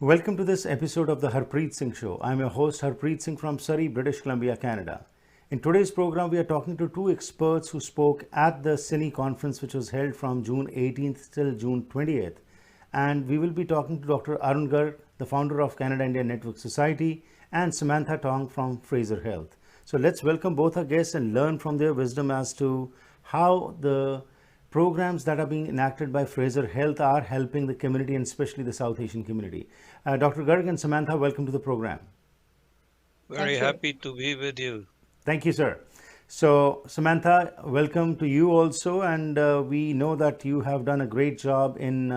Welcome to this episode of the Harpreet Singh Show. I'm your host Harpreet Singh from Surrey, British Columbia, Canada. In today's program, we are talking to two experts who spoke at the CINI conference, which was held from June 18th till June 20th. And we will be talking to Dr. Arun Garg, the founder of Canada-India Network Society, and Samantha Tong from Fraser Health. So let's welcome both our guests and learn from their wisdom as to how the programs that are being enacted by Fraser Health are helping the community, and especially the South Asian community. Dr. Garg and Samantha, welcome to the program. Very happy to be with you. Thank you, sir. So, Samantha, welcome to you also. And we know that you have done a great job in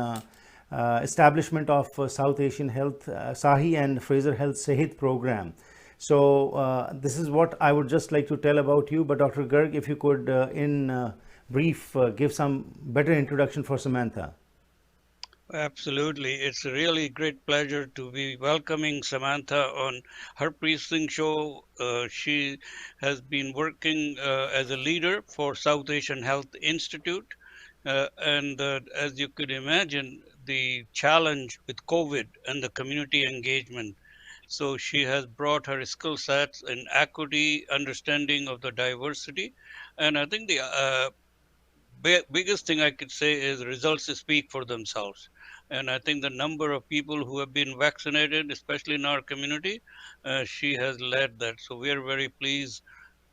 establishment of South Asian Health, SAHI and Fraser Health SEHAT program. So, this is what I would just like to tell about you. But Dr. Garg, if you could, in brief, give some better introduction for Samantha. Absolutely. It's a really great pleasure to be welcoming Samantha on Harpreet Singh Show. She has been working as a leader for South Asian Health Institute. And as you could imagine, the challenge with COVID and the community engagement. So she has brought her skill sets in equity, understanding of the diversity. And I think the biggest thing I could say is results speak for themselves. And I think the number of people who have been vaccinated, especially in our community, she has led that. So we are very pleased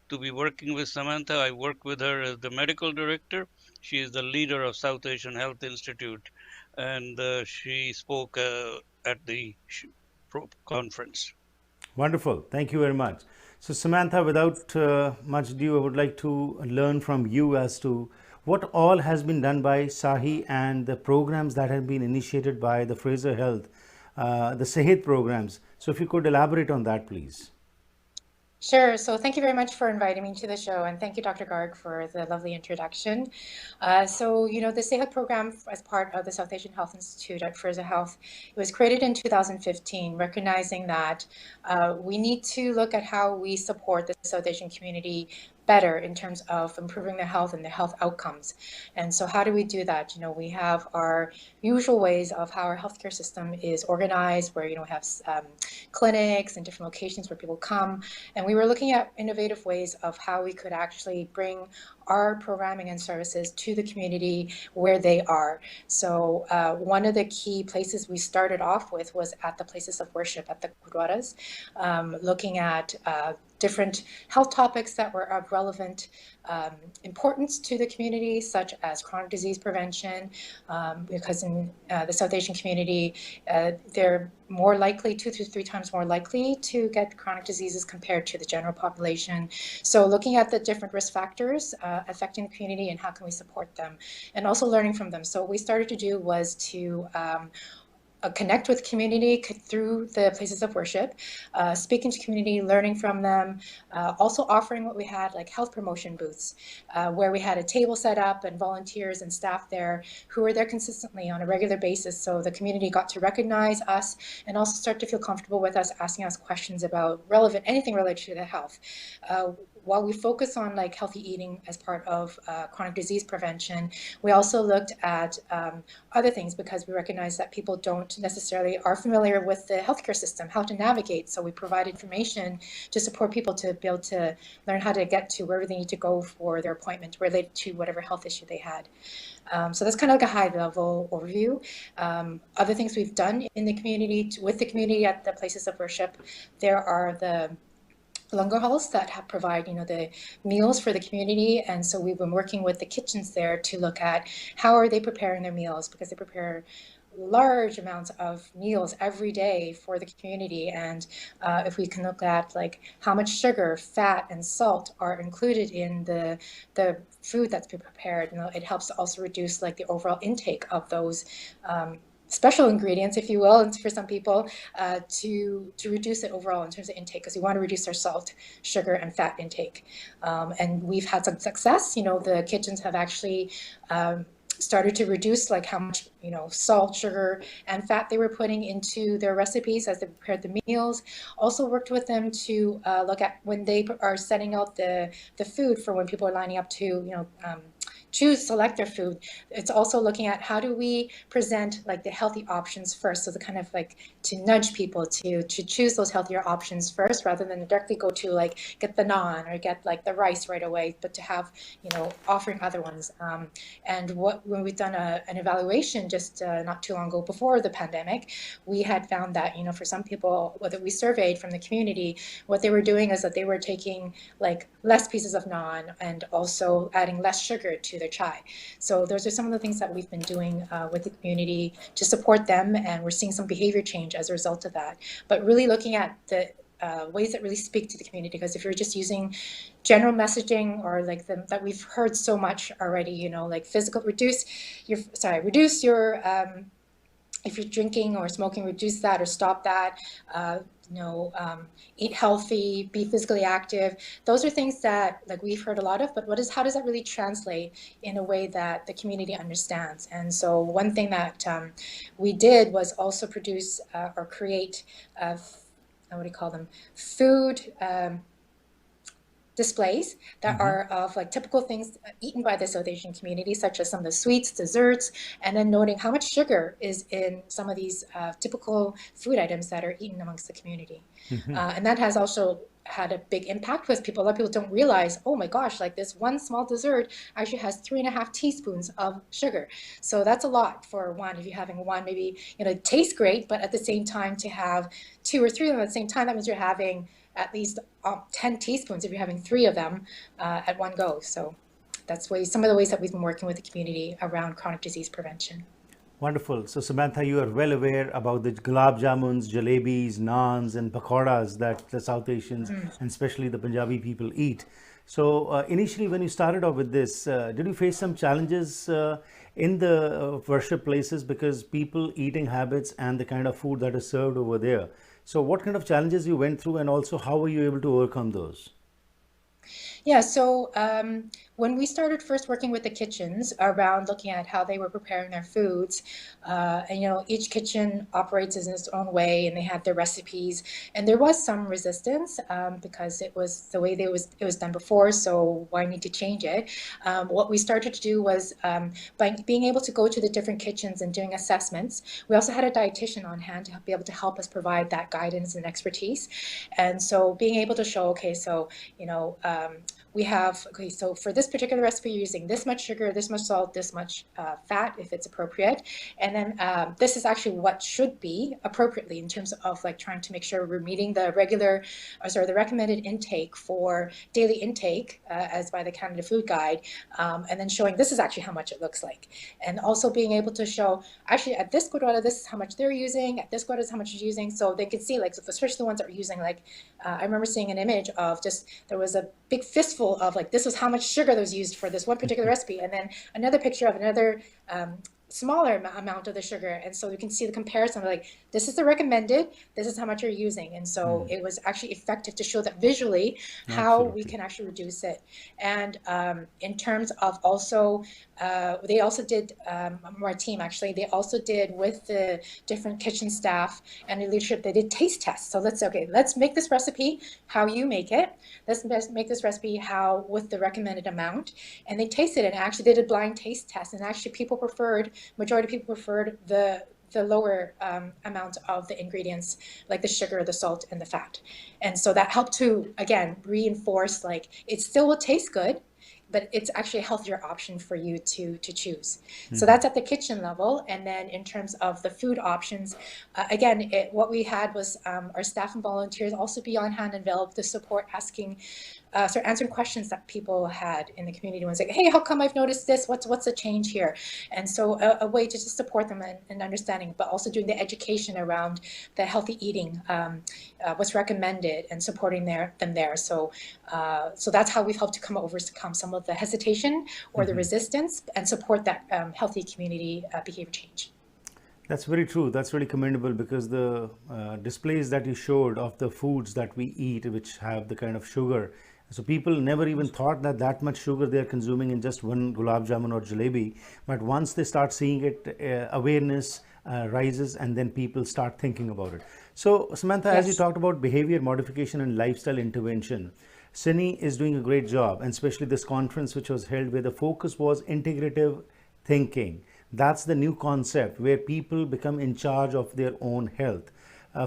to be working with Samantha. I work with her as the medical director. She is the leader of South Asian Health Institute, and she spoke at the conference. Wonderful. Thank you very much. So, Samantha, without much ado, I would like to learn from you as to what all has been done by SAHI and the programs that have been initiated by the Fraser Health, the SEHAT programs. So, if you could elaborate on that, please. Sure. So thank you very much for inviting me to the show, and thank you, Dr. Garg, for the lovely introduction. The SEHAT program, as part of the South Asian Health Institute at Fraser Health, it was created in 2015, recognizing that we need to look at how we support the South Asian community better in terms of improving their health and their health outcomes. And so how do we do that? We have our usual ways of how our healthcare system is organized, where, we have clinics and different locations where people come. And we were looking at innovative ways of how we could actually bring our programming and services to the community where they are. So one of the key places we started off with was at the places of worship, at the gurdwaras, looking at different health topics that were of relevant importance to the community, such as chronic disease prevention, because in the South Asian community, they're more likely, 2 to 3 times more likely to get chronic diseases compared to the general population. So looking at the different risk factors affecting the community and how can we support them, and also learning from them. So what we started to do was to connect with community through the places of worship, speaking to community, learning from them, also offering what we had, like health promotion booths, where we had a table set up and volunteers and staff there who were there consistently on a regular basis. So the community got to recognize us and also start to feel comfortable with us, asking us questions about anything related to their health. While we focus on like healthy eating as part of chronic disease prevention, we also looked at other things, because we recognize that people don't necessarily are familiar with the healthcare system, how to navigate. So we provide information to support people to be able to learn how to get to wherever they need to go for their appointment related to whatever health issue they had. So that's kind of like a high-level overview. Other things we've done in the community, with the community at the places of worship, there are the langar halls that provide, the meals for the community. And so we've been working with the kitchens there to look at how are they preparing their meals, because they prepare large amounts of meals every day for the community. And if we can look at like how much sugar, fat, and salt are included in the food that's been prepared, it helps to also reduce like the overall intake of those special ingredients, if you will, and for some people, to reduce it overall in terms of intake, because we want to reduce our salt, sugar, and fat intake. And we've had some success. The kitchens have actually started to reduce like how much salt, sugar, and fat they were putting into their recipes as they prepared the meals. Also worked with them to look at when they are setting out the food for when people are lining up to select their food, it's also looking at how do we present like the healthy options first. So the kind of like to nudge people to choose those healthier options first, rather than directly go to like get the naan or get like the rice right away, but to have, offering other ones. And when we've done an evaluation just not too long ago before the pandemic, we had found that, for some people that we surveyed from the community, what they were doing is that they were taking like less pieces of naan and also adding less sugar to their chai. So those are some of the things that we've been doing with the community to support them, and we're seeing some behavior change as a result of that. But really looking at the ways that really speak to the community, because if you're just using general messaging or like that we've heard so much already, like reduce your if you're drinking or smoking, reduce that or stop that. Eat healthy, be physically active. Those are things that like we've heard a lot of, but how does that really translate in a way that the community understands? And so one thing that we did was also produce or create, what do you call them? Food displays that are of like typical things eaten by the South Asian community, such as some of the sweets, desserts, and then noting how much sugar is in some of these typical food items that are eaten amongst the community. And that has also had a big impact because a lot of people don't realize, oh my gosh, like this one small dessert actually has 3.5 teaspoons of sugar. So that's a lot for one. If you're having one, maybe, it tastes great, but at the same time to have 2 or 3 of them at the same time, that means you're having at least 10 teaspoons if you're having 3 of them at one go. So that's some of the ways that we've been working with the community around chronic disease prevention. Wonderful. So Samantha, you are well aware about the gulab jamuns, jalebis, naans and pakoras that the South Asians and especially the Punjabi people eat. So initially when you started off with this, did you face some challenges in the worship places because people eating habits and the kind of food that is served over there? So what kind of challenges you went through, and also how were you able to overcome those? Yeah, so when we started first working with the kitchens around looking at how they were preparing their foods, and each kitchen operates in its own way, and they had their recipes, and there was some resistance because it was the way it was done before. So why need to change it? What we started to do was by being able to go to the different kitchens and doing assessments. We also had a dietitian on hand to be able to help us provide that guidance and expertise, and so being able to show, okay, so we have, so for this particular recipe, you're using this much sugar, this much salt, this much fat, if it's appropriate. And then this is actually what should be appropriately in terms of like trying to make sure we're meeting the the recommended intake for daily intake as by the Canada Food Guide. And then showing this is actually how much it looks like. And also being able to show, actually at this Gurdwara, this is how much they're using, at this Gurdwara, this is how much you're using. So they could see, like, especially the ones that are using, like, I remember seeing an image of just, there was a big fistful of like, this was how much sugar that was used for this one particular recipe, and then another picture of another smaller amount of the sugar, and so you can see the comparison of like, this is the recommended, this is how much you're using. And so it was actually effective to show that visually how we can actually reduce it. And in terms of also they also did, our team actually, they also did with the different kitchen staff and the leadership, they did taste tests. So let's make this recipe how you make it. Let's make this recipe how with the recommended amount. And they tasted it, and actually they did blind taste tests, and actually majority of people preferred the lower amount of the ingredients, like the sugar, the salt, and the fat. And so that helped to, again, reinforce, like, it still will taste good, but it's actually a healthier option for you to choose. So that's at the kitchen level. And then in terms of the food options, again, what we had was our staff and volunteers also be on hand and available to support answering questions that people had in the community. One's like, hey, how come I've noticed this? What's the change here? And so a way to just support them in understanding, but also doing the education around the healthy eating, what's recommended, and supporting them there. So that's how we've helped to overcome some of the hesitation or the resistance and support that healthy community behavior change. That's very true. That's really commendable, because the displays that you showed of the foods that we eat, which have the kind of sugar, so people never even thought that much sugar they're consuming in just one gulab jamun or jalebi. But once they start seeing it, awareness rises, and then people start thinking about it. So Samantha, as you talked about behavior modification and lifestyle intervention, CINI is doing a great job, and especially this conference which was held where the focus was integrative thinking. That's the new concept where people become in charge of their own health.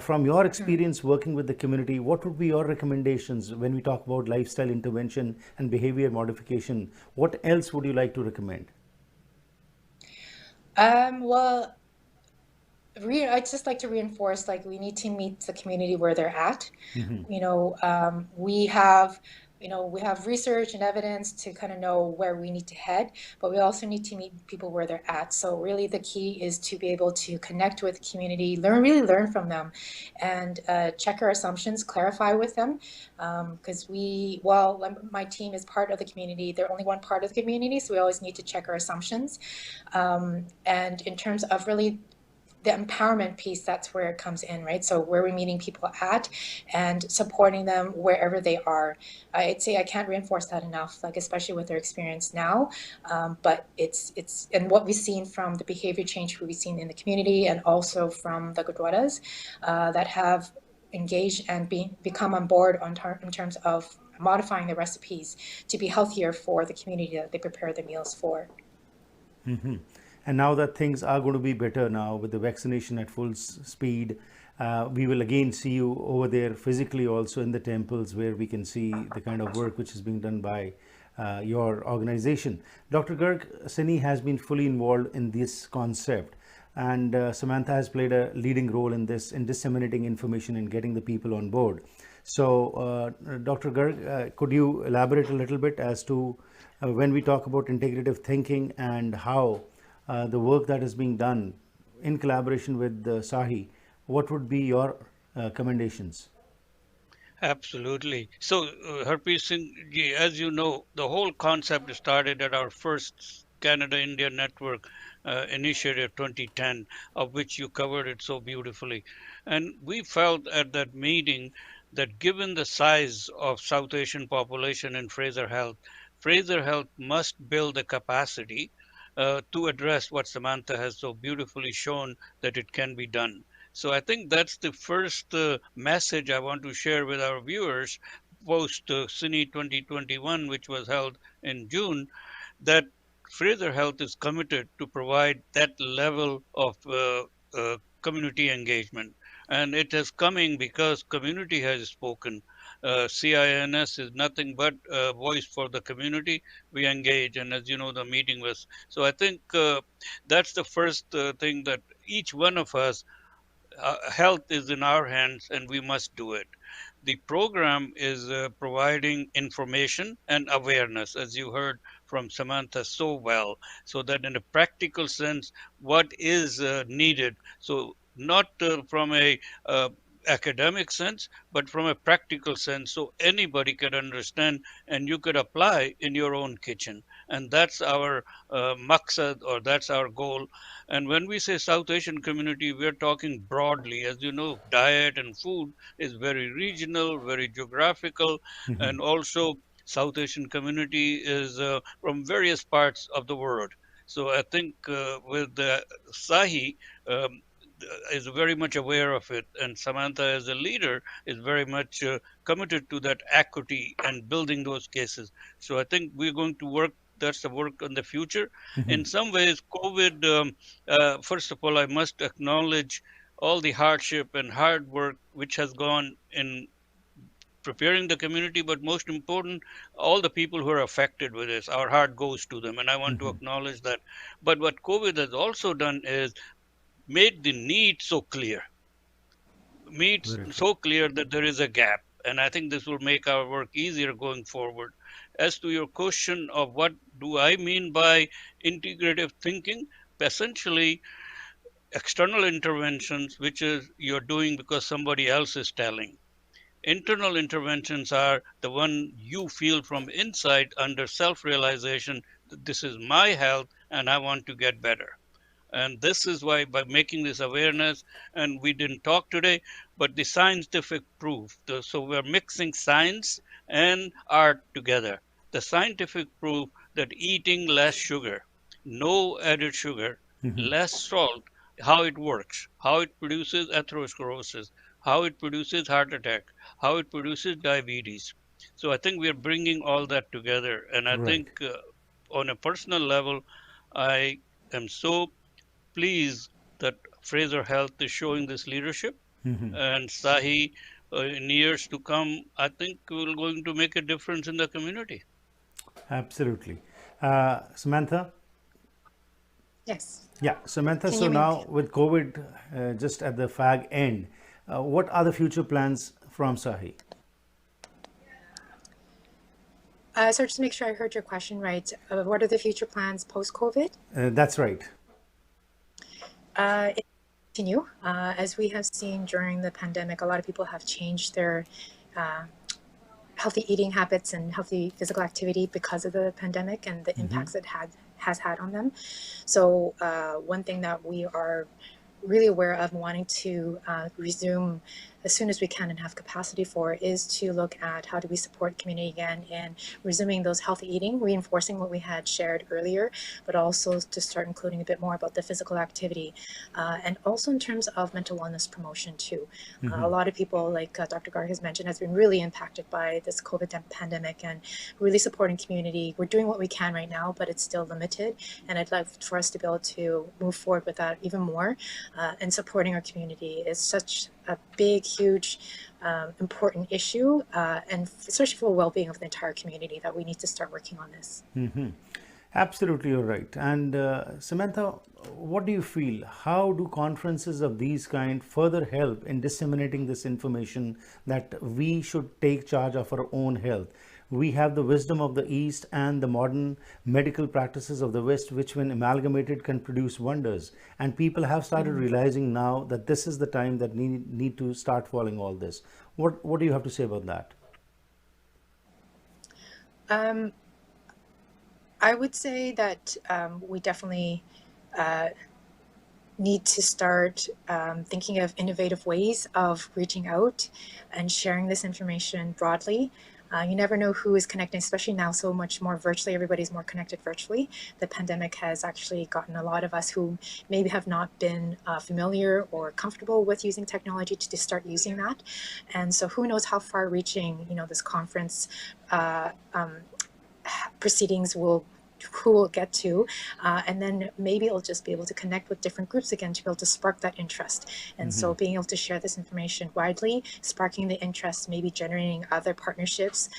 From your experience working with the community, what would be your recommendations when we talk about lifestyle intervention and behavior modification? What else would you like to recommend? Well, I'd just like to reinforce, like, we need to meet the community where they're at. We have, we have research and evidence to kind of know where we need to head, but we also need to meet people where they're at. So really the key is to be able to connect with the community, really learn from them, and check our assumptions, clarify with them. Because while my team is part of the community, they're only one part of the community, so we always need to check our assumptions. And in terms of really the empowerment piece, that's where it comes in, right? So where we're meeting people at and supporting them wherever they are. I'd say I can't reinforce that enough, like especially with their experience now. But it's and what we've seen from the behavior change we've seen in the community, and also from the Gurdwaras that have engaged and become on board in terms of modifying the recipes to be healthier for the community that they prepare the meals for. Mm-hmm. And now that things are going to be better now with the vaccination at full speed, we will again see you over there physically also in the temples, where we can see the kind of work which is being done by your organization. Dr. Garg, CINI has been fully involved in this concept, and Samantha has played a leading role in this, in disseminating information and getting the people on board. So Dr. Garg, could you elaborate a little bit as to when we talk about integrative thinking and how the work that is being done in collaboration with SAHI, what would be your commendations? Absolutely. So, Harpreet Singh ji, as you know, the whole concept started at our first Canada-India Network initiative 2010, of which you covered it so beautifully. And we felt at that meeting that given the size of South Asian population in Fraser Health must build the capacity to address what Samantha has so beautifully shown that it can be done. So I think that's the first message I want to share with our viewers post CINI 2021, which was held in June, that Fraser Health is committed to provide that level of community engagement. And it is coming because community has spoken. CINS is nothing but a voice for the community. We engage, and as you know, the meeting was. So I think that's the first thing, that each one of us, health is in our hands and we must do it. The program is providing information and awareness, as you heard from Samantha so well, so that in a practical sense, what is needed. So not from a academic sense, but from a practical sense, so anybody can understand and you could apply in your own kitchen. And that's our maksad, or that's our goal. And when we say South Asian community, we're talking broadly. As you know, diet and food is very regional, very geographical, Mm-hmm. and also South Asian community is from various parts of the world. So I think with the SAHI, is very much aware of it, and Samantha, as a leader, is very much committed to that equity and building those cases. So I think we're going to work. That's the work on the future. Mm-hmm. In some ways, COVID. First of all, I must acknowledge all the hardship and hard work which has gone in preparing the community, but most important, all the people who are affected with this. Our heart goes to them, and I want to Mm-hmm. acknowledge that. But what COVID has also done is made the need so clear, Very true. so clear that there is a gap. And I think this will make our work easier going forward. As to your question of what do I mean by integrative thinking, essentially external interventions, which is you're doing because somebody else is telling. Internal interventions are the one you feel from inside under self-realization that this is my health and I want to get better. And this is why, by making this awareness, and we didn't talk today, but the scientific proof. So we're mixing science and art together. The scientific proof that eating less sugar, no added sugar, Mm-hmm. less salt, how it works, how it produces atherosclerosis, how it produces heart attack, how it produces diabetes. So I think we are bringing all that together. And I Right. think on a personal level, I am so pleased that Fraser Health is showing this leadership, and SAHI in years to come, I think we're going to make a difference in the community. Absolutely. Samantha? Yes. Yeah, Samantha, Can so you hear me? now with COVID just at the fag end, what are the future plans from SAHI? So just to make sure I heard your question right, what are the future plans post-COVID? That's right. It continue. As we have seen during the pandemic, a lot of people have changed their healthy eating habits and healthy physical activity because of the pandemic and the impacts it has had on them. So one thing that we are really aware of wanting to resume as soon as we can and have capacity for is to look at how do we support community again and resuming those healthy eating, reinforcing what we had shared earlier, but also to start including a bit more about the physical activity and also in terms of mental wellness promotion too. A lot of people, like Dr. Garg has mentioned, has been really impacted by this COVID pandemic and really supporting community. We're doing what we can right now, but it's still limited. And I'd love for us to be able to move forward with that even more. And supporting our community is such a big, huge, important issue, and especially for the well-being of the entire community, that we need to start working on this. Absolutely, you're right. And Samantha, what do you feel? How do conferences of these kind further help in disseminating this information that we should take charge of our own health? We have the wisdom of the East and the modern medical practices of the West, which, when amalgamated, can produce wonders. And people have started realizing now that this is the time that need to start following all this. What do you have to say about that? I would say that we definitely need to start thinking of innovative ways of reaching out and sharing this information broadly. You never know who is connecting, especially now so much more virtually. Everybody's more connected virtually. The pandemic has actually gotten a lot of us who maybe have not been familiar or comfortable with using technology to start using that. And so who knows how far reaching, this conference proceedings who will get to, and then maybe it'll just be able to connect with different groups again to be able to spark that interest. And so being able to share this information widely, sparking the interest, maybe generating other partnerships,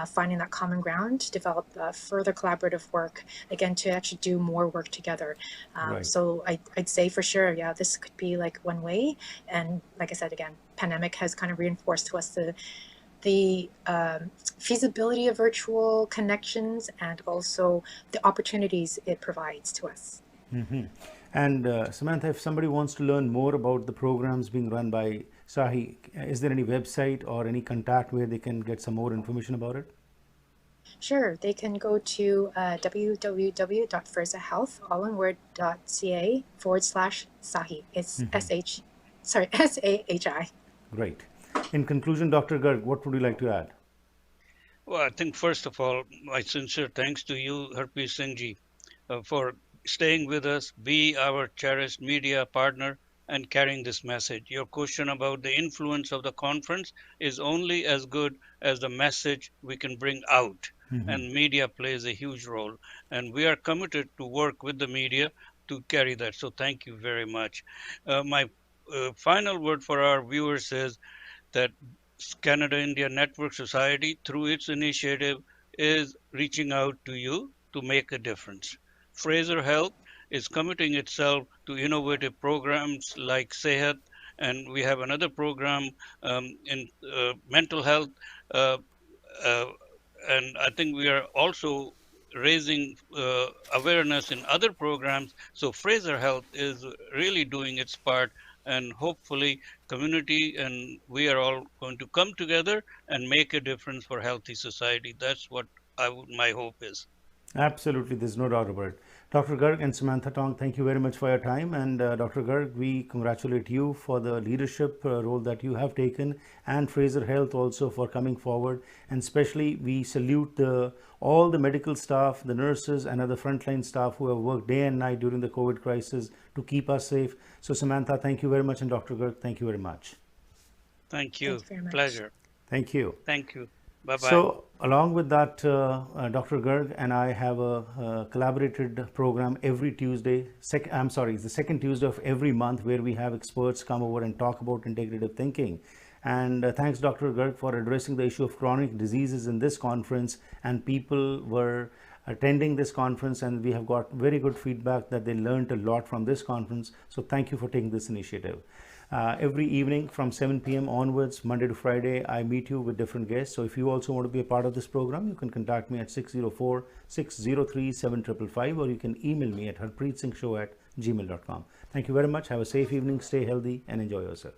finding that common ground to develop further collaborative work, again, to actually do more work together. Right. So I'd say for sure, yeah, this could be like one way. And like I said, again, pandemic has kind of reinforced to us the feasibility of virtual connections and also the opportunities it provides to us. And Samantha, if somebody wants to learn more about the programs being run by SAHI, is there any website or any contact where they can get some more information about it? Sure, they can go to www.fraserhealth, all in word, .ca/SAHI. It's SAHI. Great. In conclusion, Dr. Garg, what would you like to add? Well, I think first of all, my sincere thanks to you, Harpreet Singh ji, for staying with us, be our cherished media partner, and carrying this message. Your question about the influence of the conference is only as good as the message we can bring out. And media plays a huge role. And we are committed to work with the media to carry that. So thank you very much. My final word for our viewers is that Canada India Network Society, through its initiative, is reaching out to you to make a difference. Fraser Health is committing itself to innovative programs like SEHAT, and we have another program in mental health. And I think we are also raising awareness in other programs. So Fraser Health is really doing its part, and hopefully community and we are all going to come together and make a difference for healthy society. That's what my hope is. Absolutely, there's no doubt about it. Dr. Garg and Samantha Tong, thank you very much for your time. And Dr. Garg, we congratulate you for the leadership role that you have taken, and Fraser Health also for coming forward. And especially, we salute all the medical staff, the nurses, and other frontline staff who have worked day and night during the COVID crisis to keep us safe. So, Samantha, thank you very much, and Dr. Garg, thank you very much. Thank you. Thank you very much. Pleasure. Thank you. Thank you. Bye-bye. So, along with that, Dr. Garg and I have a collaborated program every Tuesday. It's the second Tuesday of every month where we have experts come over and talk about integrative thinking. And thanks, Dr. Garg, for addressing the issue of chronic diseases in this conference. And people were attending this conference, and we have got very good feedback that they learned a lot from this conference. So, thank you for taking this initiative. Every evening from 7 p.m. onwards, Monday to Friday, I meet you with different guests. So if you also want to be a part of this program, you can contact me at 604-603-7555, or you can email me at harpreetsingshow@gmail.com. Thank you very much. Have a safe evening, stay healthy, and enjoy yourself.